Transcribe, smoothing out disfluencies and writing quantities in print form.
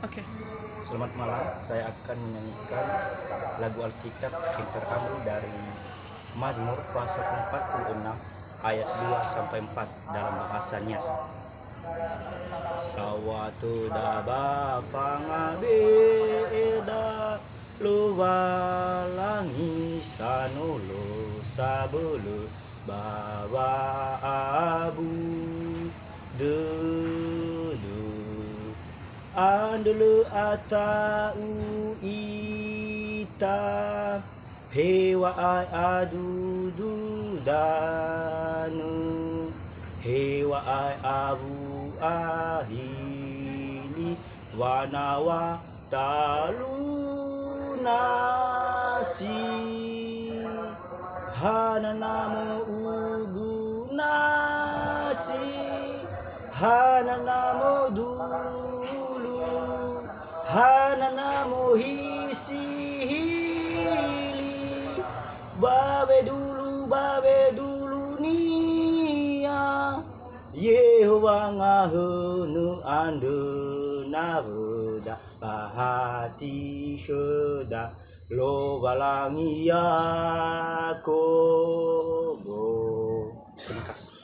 Oke. Selamat malam, saya akan menyanyikan lagu Alkitab yang terambil dari Mazmur pasal 46 ayat 2 sampai 4 dalam bahasa Nyas. Sawatu daba fangabeda luwalangi sanolo sabulu bawa abu dudu andulu atau ita hewa ai adudu danu hewa ai abu ahili wanawa talunasi hananamu ugu nasi hananamu dulu hananamu hisi hili babe dulu nia Yehova ngahunu ande nabeda bahati heda lo balangi Yakobo. Terima kasih.